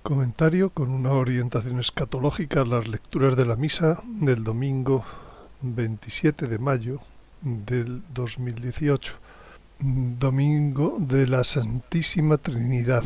Comentario con una orientación escatológica a las lecturas de la misa del domingo 27 de mayo del 2018, domingo de la Santísima Trinidad.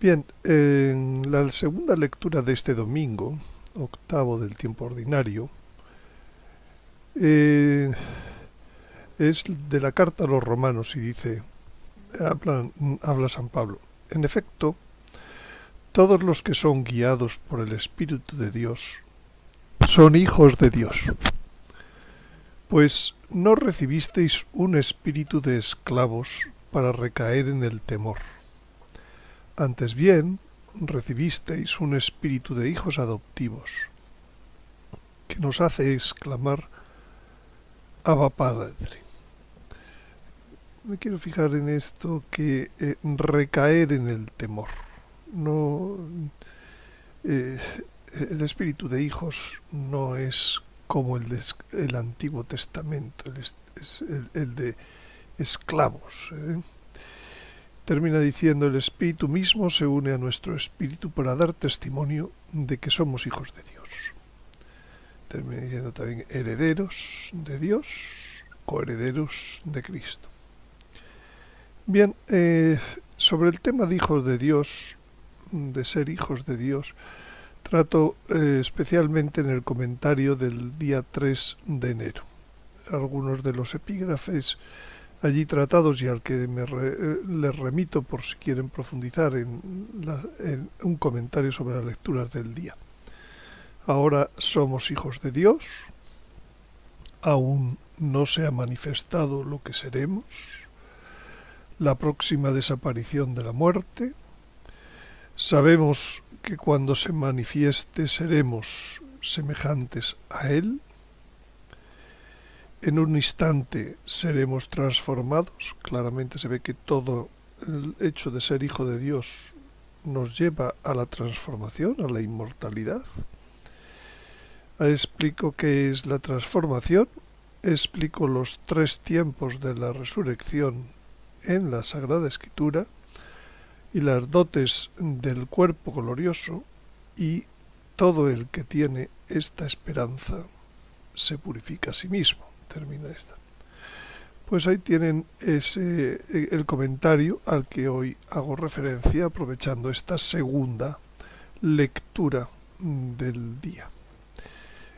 Bien, en la segunda lectura de este domingo, octavo del tiempo ordinario, es de la carta a los romanos y dice, habla San Pablo, en efecto, todos los que son guiados por el Espíritu de Dios son hijos de Dios. Pues no recibisteis un espíritu de esclavos para recaer en el temor. Antes bien, recibisteis un espíritu de hijos adoptivos, que nos hace exclamar, Abba Padre. Me quiero fijar en esto que recaer en el temor. No, el espíritu de hijos no es como el Antiguo Testamento, el de esclavos. Termina diciendo, el Espíritu mismo se une a nuestro espíritu para dar testimonio de que somos hijos de Dios. Termina diciendo también herederos de Dios, coherederos de Cristo. Bien, sobre el tema de hijos de Dios, de ser hijos de Dios, trato especialmente en el comentario del día 3 de enero. Algunos de los epígrafes allí tratados y al que les remito por si quieren profundizar en un comentario sobre las lecturas del día. Ahora somos hijos de Dios, aún no se ha manifestado lo que seremos, la próxima desaparición de la muerte. Sabemos que cuando se manifieste seremos semejantes a Él. En un instante seremos transformados. Claramente se ve que todo el hecho de ser hijo de Dios nos lleva a la transformación, a la inmortalidad. Explico qué es la transformación. Explico los 3 tiempos de la resurrección en la Sagrada Escritura y las dotes del cuerpo glorioso, y todo el que tiene esta esperanza se purifica a sí mismo. Termina esta. Pues ahí tienen el comentario al que hoy hago referencia, aprovechando esta segunda lectura del día,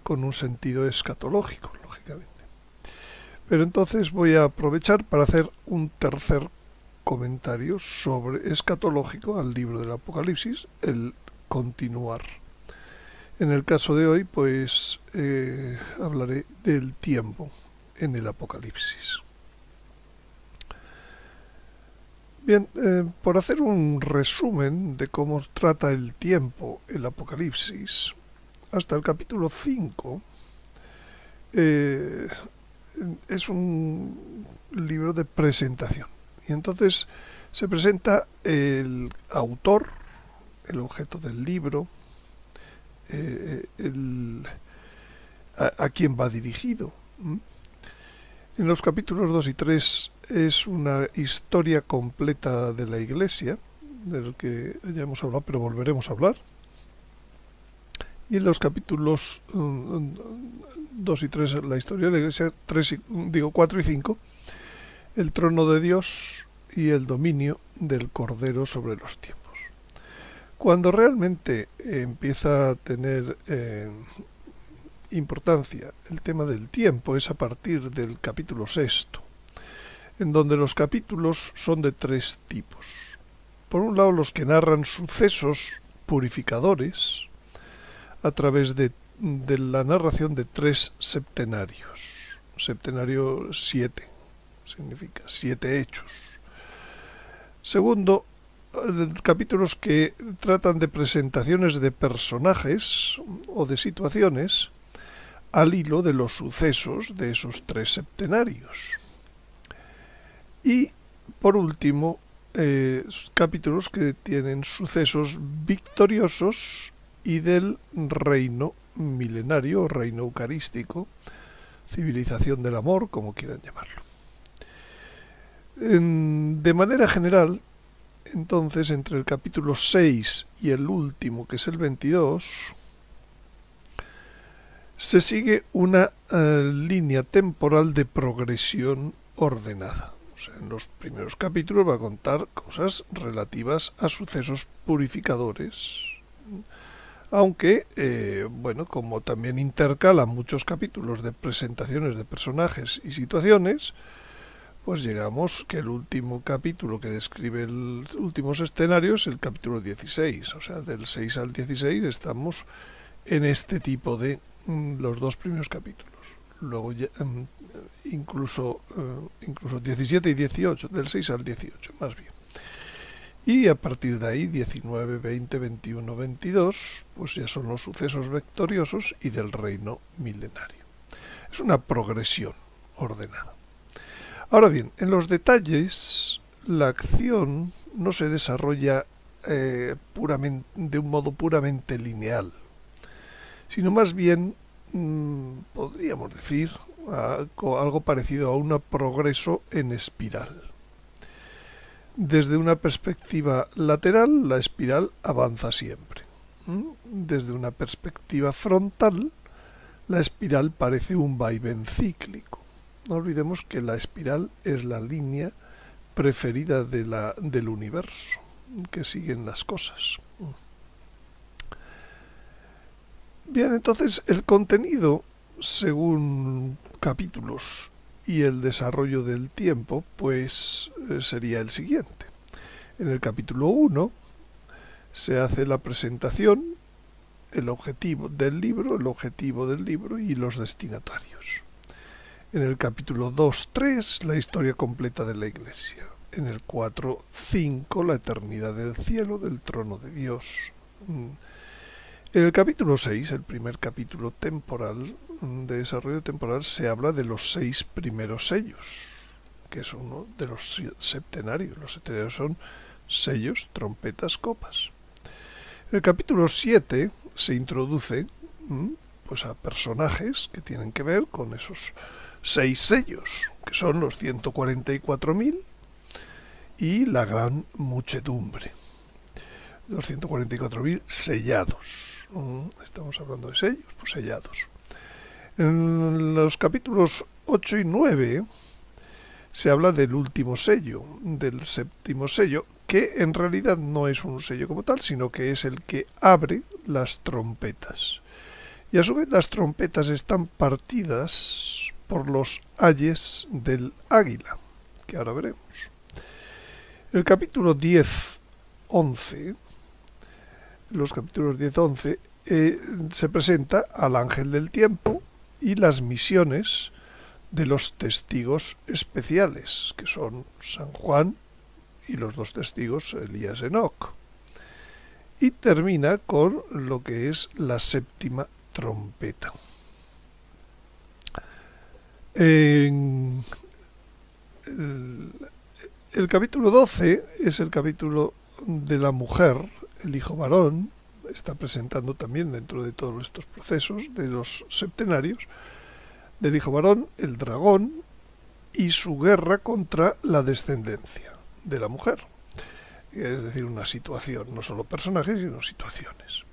con un sentido escatológico, lógicamente. Pero entonces voy a aprovechar para hacer un tercer comentario sobre escatológico al libro del Apocalipsis, el continuar. En el caso de hoy, pues hablaré del tiempo en el Apocalipsis. Bien, por hacer un resumen de cómo trata el tiempo el Apocalipsis, hasta el capítulo 5 es un libro de presentación. Y entonces se presenta el autor, el objeto del libro, a quién va dirigido. En los capítulos 2 y 3 es una historia completa de la Iglesia, del que ya hemos hablado, pero volveremos a hablar. Y en los capítulos 2 y 3, la historia de la Iglesia, 4 y 5, el trono de Dios y el dominio del Cordero sobre los tiempos. Cuando realmente empieza a tener importancia el tema del tiempo es a partir del capítulo 6, en donde los capítulos son de 3 tipos. Por un lado, los que narran sucesos purificadores a través de la narración de 3 septenarios. Septenario 7, significa 7 hechos. Segundo, capítulos que tratan de presentaciones de personajes o de situaciones al hilo de los sucesos de esos 3 septenarios. Y, por último, capítulos que tienen sucesos victoriosos y del reino milenario, reino eucarístico, civilización del amor, como quieran llamarlo. De manera general, entonces entre el capítulo 6 y el último, que es el 22, se sigue una línea temporal de progresión ordenada. O sea, en los primeros capítulos va a contar cosas relativas a sucesos purificadores, aunque, bueno, como también intercala muchos capítulos de presentaciones de personajes y situaciones, pues llegamos que el último capítulo que describe los últimos escenarios es el capítulo 16, o sea, del 6 al 16 estamos en este tipo de los dos primeros capítulos. Luego ya, incluso 17 y 18, del 6 al 18 más bien. Y a partir de ahí 19, 20, 21, 22, pues ya son los sucesos victoriosos y del reino milenario. Es una progresión ordenada. Ahora bien, en los detalles la acción no se desarrolla puramente, de un modo puramente lineal, sino más bien podríamos decir algo parecido a un progreso en espiral. Desde una perspectiva lateral, la espiral avanza siempre. Desde una perspectiva frontal, la espiral parece un vaivén cíclico. No olvidemos que la espiral es la línea preferida del universo, que siguen las cosas. Bien, entonces el contenido, según capítulos y el desarrollo del tiempo, pues sería el siguiente. En el capítulo 1 se hace la presentación, el objetivo del libro y los destinatarios. En el capítulo 2-3 la historia completa de la Iglesia. En el 4-5 la eternidad del cielo, del trono de Dios. En el capítulo 6, el primer capítulo temporal, de desarrollo temporal, se habla de los 6 primeros sellos, que es uno de los septenarios. Los septenarios son sellos, trompetas, copas. En el capítulo 7 se introduce pues a personajes que tienen que ver con esos 6 sellos, que son los 144.000 y la gran muchedumbre. Los 144.000 sellados. Estamos hablando de sellos, pues sellados. En los capítulos 8 y 9 se habla del último sello, del séptimo sello, que en realidad no es un sello como tal, sino que es el que abre las trompetas. Y a su vez las trompetas están partidas por los ayes del águila, que ahora veremos. El capítulo 10-11, los capítulos 10-11, se presenta al ángel del tiempo y las misiones de los testigos especiales, que son San Juan y los 2 testigos Elías y Enoc. Y termina con lo que es la séptima trompeta. El capítulo 12 es el capítulo de la mujer, el hijo varón. Está presentando también dentro de todos estos procesos de los septenarios, del hijo varón, el dragón y su guerra contra la descendencia de la mujer. Es decir, una situación, no solo personajes, sino situaciones.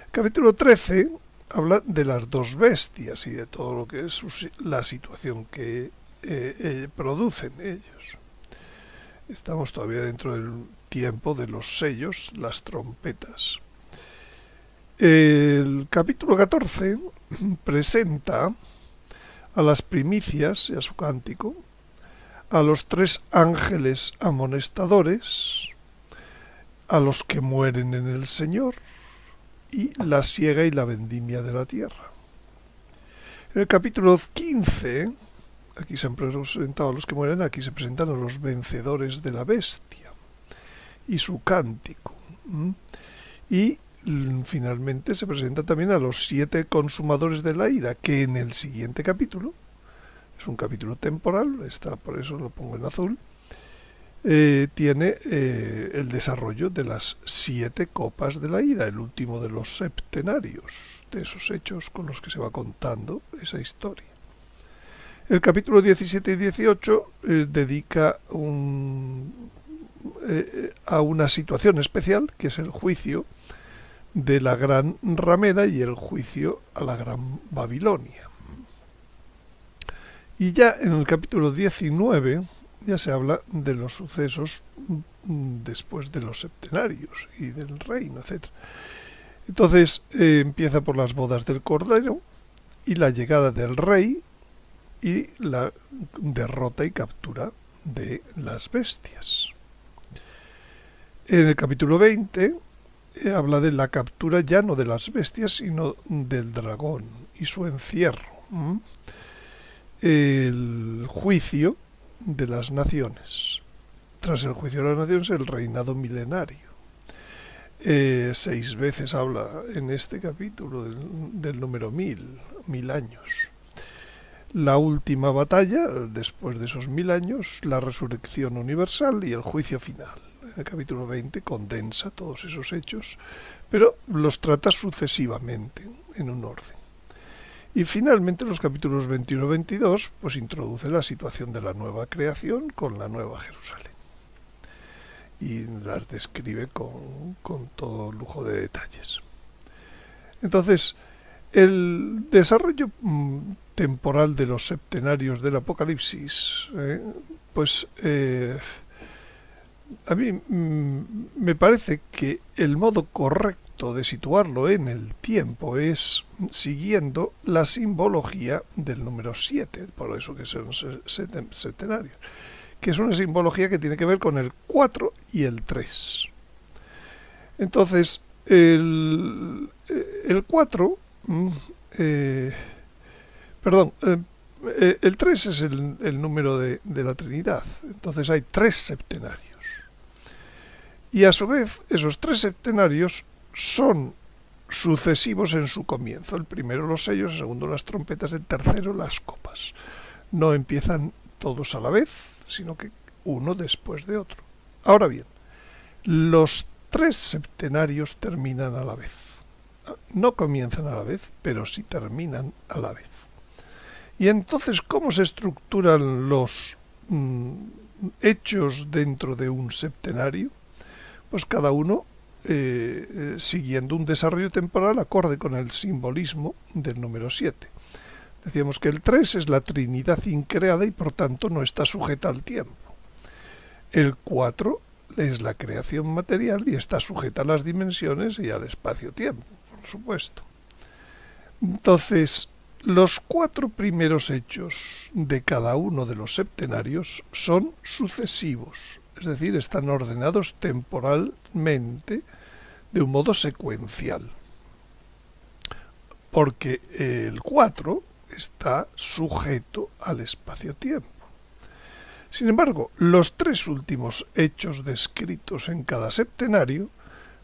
El capítulo 13 habla de las 2 bestias y de todo lo que es la situación que producen ellos. Estamos todavía dentro del tiempo de los sellos, las trompetas. El capítulo 14 presenta a las primicias y a su cántico, a los 3 ángeles amonestadores, a los que mueren en el Señor y la siega y la vendimia de la tierra. En el capítulo 15, aquí se han presentado a los que mueren, aquí se presentan a los vencedores de la bestia y su cántico. Y finalmente se presenta también a los 7 consumadores de la ira, que en el siguiente capítulo, es un capítulo temporal, por eso lo pongo en azul, tiene el desarrollo de las 7 copas de la ira, el último de los septenarios, de esos hechos con los que se va contando esa historia. El capítulo 17 y 18 dedica a una situación especial, que es el juicio de la gran ramera y el juicio a la gran Babilonia. Y ya en el capítulo 19 ya se habla de los sucesos después de los septenarios y del reino, etc. Entonces empieza por las bodas del Cordero y la llegada del rey y la derrota y captura de las bestias. En el capítulo 20 habla de la captura ya no de las bestias, sino del dragón y su encierro. El juicio de las naciones. Tras el juicio de las naciones, el reinado milenario. 6 veces habla en este capítulo del número 1000 años. La última batalla, después de esos 1000 años, la resurrección universal y el juicio final. En el capítulo 20 condensa todos esos hechos, pero los trata sucesivamente, en un orden. Y finalmente los capítulos 21 y 22 pues introduce la situación de la nueva creación con la nueva Jerusalén. Y las describe con todo lujo de detalles. Entonces, el desarrollo temporal de los septenarios del Apocalipsis, a mí me parece que el modo correcto de situarlo en el tiempo es siguiendo la simbología del número 7, por eso que son septenarios, que es una simbología que tiene que ver con el 4 y el 3. Entonces, el 4, el 3 es el número de la Trinidad, entonces hay 3 septenarios. Y a su vez, esos 3 septenarios son sucesivos en su comienzo. El primero los sellos, el segundo las trompetas, el tercero las copas. No empiezan todos a la vez, sino que uno después de otro. Ahora bien, los 3 septenarios terminan a la vez. No comienzan a la vez, pero sí terminan a la vez. Y entonces, ¿cómo se estructuran los hechos dentro de un septenario? Pues cada uno siguiendo un desarrollo temporal acorde con el simbolismo del número 7. Decíamos que el 3 es la Trinidad increada y por tanto no está sujeta al tiempo. El 4 es la creación material y está sujeta a las dimensiones y al espacio-tiempo, por supuesto. Entonces, los 4 primeros hechos de cada uno de los septenarios son sucesivos, es decir, están ordenados temporalmente de un modo secuencial, porque el 4 está sujeto al espacio-tiempo. Sin embargo, los 3 últimos hechos descritos en cada septenario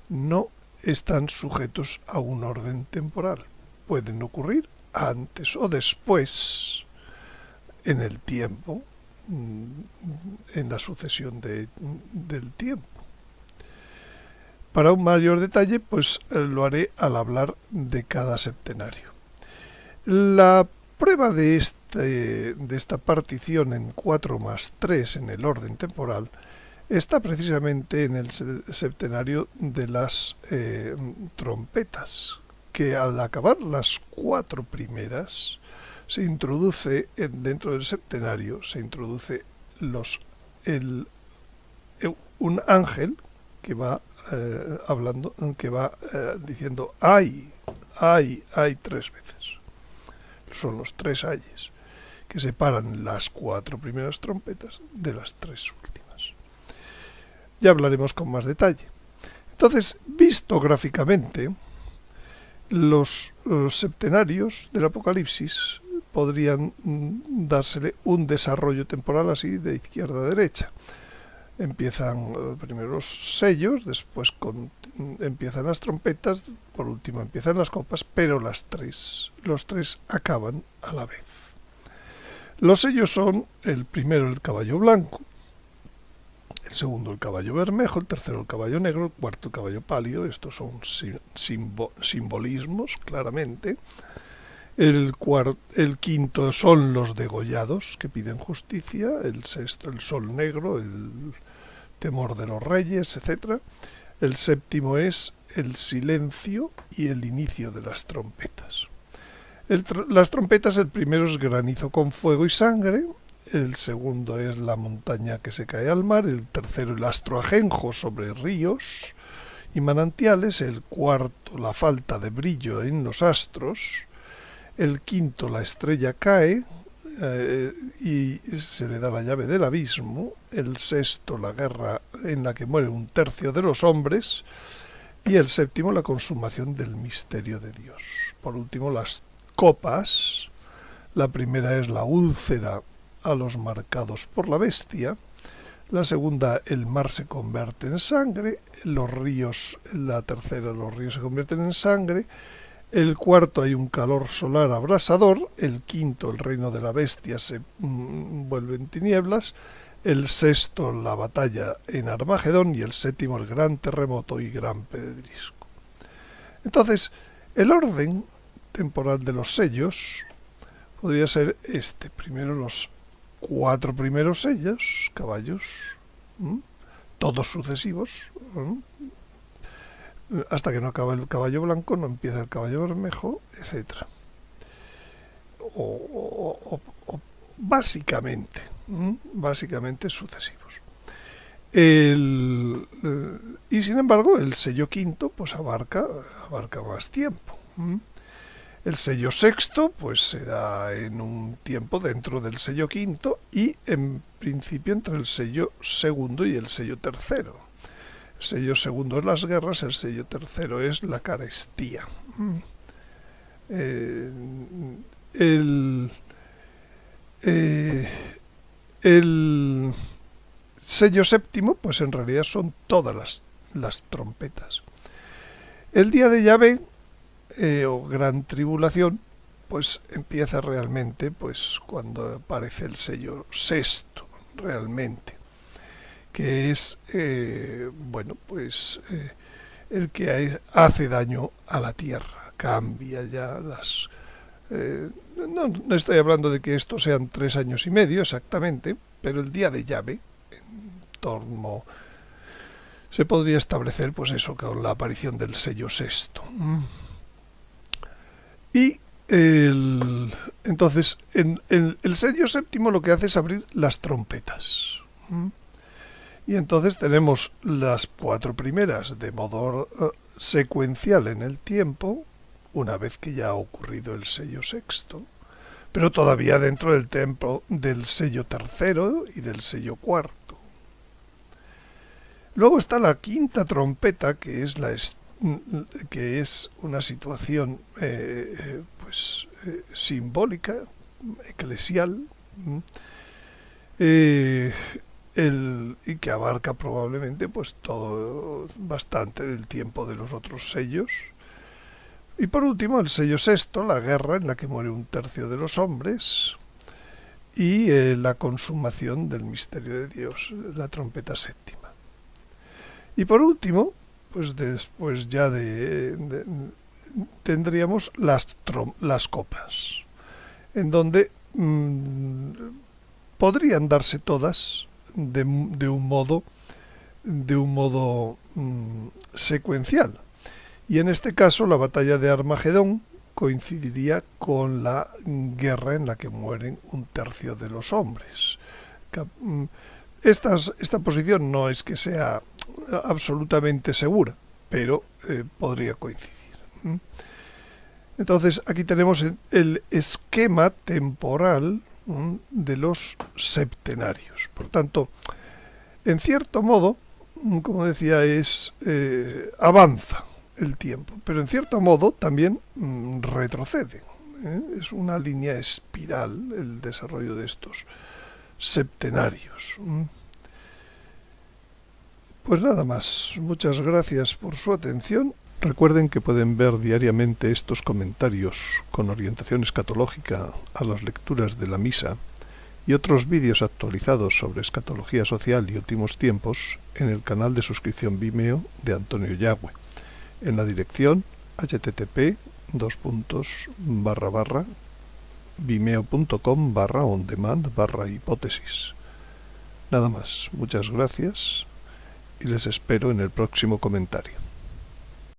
no están sujetos a un orden temporal. Pueden ocurrir antes o después en el tiempo, en la sucesión del tiempo. Para un mayor detalle, pues lo haré al hablar de cada septenario. La prueba de esta partición en 4 más 3 en el orden temporal está precisamente en el septenario de las trompetas, que al acabar las 4 primeras se introduce dentro del septenario, se introduce un ángel que va hablando, que va diciendo ay 3 veces. Son los 3 ayes que separan las 4 primeras trompetas de las 3 últimas. Ya hablaremos con más detalle. Entonces, visto gráficamente, los septenarios del Apocalipsis podrían dársele un desarrollo temporal así de izquierda a derecha. Empiezan primero los sellos, después empiezan las trompetas, por último empiezan las copas, pero los 3 acaban a la vez. Los sellos son el primero el caballo blanco, el segundo el caballo bermejo, el tercero el caballo negro, el cuarto el caballo pálido. Estos son simbolismos, claramente. El quinto son los degollados que piden justicia, el sexto el sol negro, el temor de los reyes, etc. El séptimo es el silencio y el inicio de las trompetas. Las trompetas, el primero es granizo con fuego y sangre, el segundo es la montaña que se cae al mar, el tercero el astro ajenjo sobre ríos y manantiales, el cuarto la falta de brillo en los astros, el quinto la estrella cae y se le da la llave del abismo, el sexto la guerra en la que muere un tercio de los hombres y el séptimo la consumación del misterio de Dios. Por último, las copas. La primera es la úlcera a los marcados por la bestia. La segunda, el mar se convierte en sangre. Los ríos, la tercera, los ríos se convierten en sangre. El cuarto, hay un calor solar abrasador. El quinto, el reino de la bestia se vuelve en tinieblas. El sexto, la batalla en Armagedón. Y el séptimo, el gran terremoto y gran pedrisco. Entonces, el orden temporal de los sellos podría ser este. Primero los 4 primeros sellos, caballos, todos sucesivos, hasta que no acaba el caballo blanco, no empieza el caballo bermejo, etc. O básicamente sucesivos. Y sin embargo, el sello quinto pues abarca más tiempo. El sello sexto pues se da en un tiempo dentro del sello quinto y en principio entre el sello segundo y el sello tercero. El sello segundo es las guerras, el sello tercero es la carestía. El sello séptimo pues en realidad son todas las trompetas. El día de Yahvé o gran tribulación pues empieza realmente pues cuando aparece el sello sexto realmente, que es el que hace daño a la tierra, cambia ya las no estoy hablando de que esto sean 3 años y medio exactamente, pero el día de Yahvé en torno se podría establecer pues eso con la aparición del sello sexto. Y entonces, el sello séptimo lo que hace es abrir las trompetas. Y entonces tenemos las 4 primeras de modo secuencial en el tiempo, una vez que ya ha ocurrido el sello sexto, pero todavía dentro del tiempo del sello tercero y del sello cuarto. Luego está la quinta trompeta, que es una situación simbólica, eclesial, y que abarca probablemente pues todo bastante del tiempo de los otros sellos. Y por último el sello sexto, la guerra en la que muere un tercio de los hombres, y la consumación del misterio de Dios, la trompeta séptima. Y por último, pues después ya tendríamos las copas, en donde podrían darse todas de un modo secuencial. Y en este caso la batalla de Armagedón coincidiría con la guerra en la que mueren un tercio de los hombres. Esta posición no es que sea absolutamente segura, pero podría coincidir. Entonces aquí tenemos el esquema temporal de los septenarios. Por tanto, en cierto modo, como decía, avanza el tiempo, pero en cierto modo también retrocede. Es una línea espiral el desarrollo de estos septenarios. Pues nada más, muchas gracias por su atención. Recuerden que pueden ver diariamente estos comentarios con orientación escatológica a las lecturas de la misa y otros vídeos actualizados sobre escatología social y últimos tiempos en el canal de suscripción Vimeo de Antonio Yagüe, en la dirección http://vimeo.com/ondemand/hipótesis. Nada más, muchas gracias y les espero en el próximo comentario.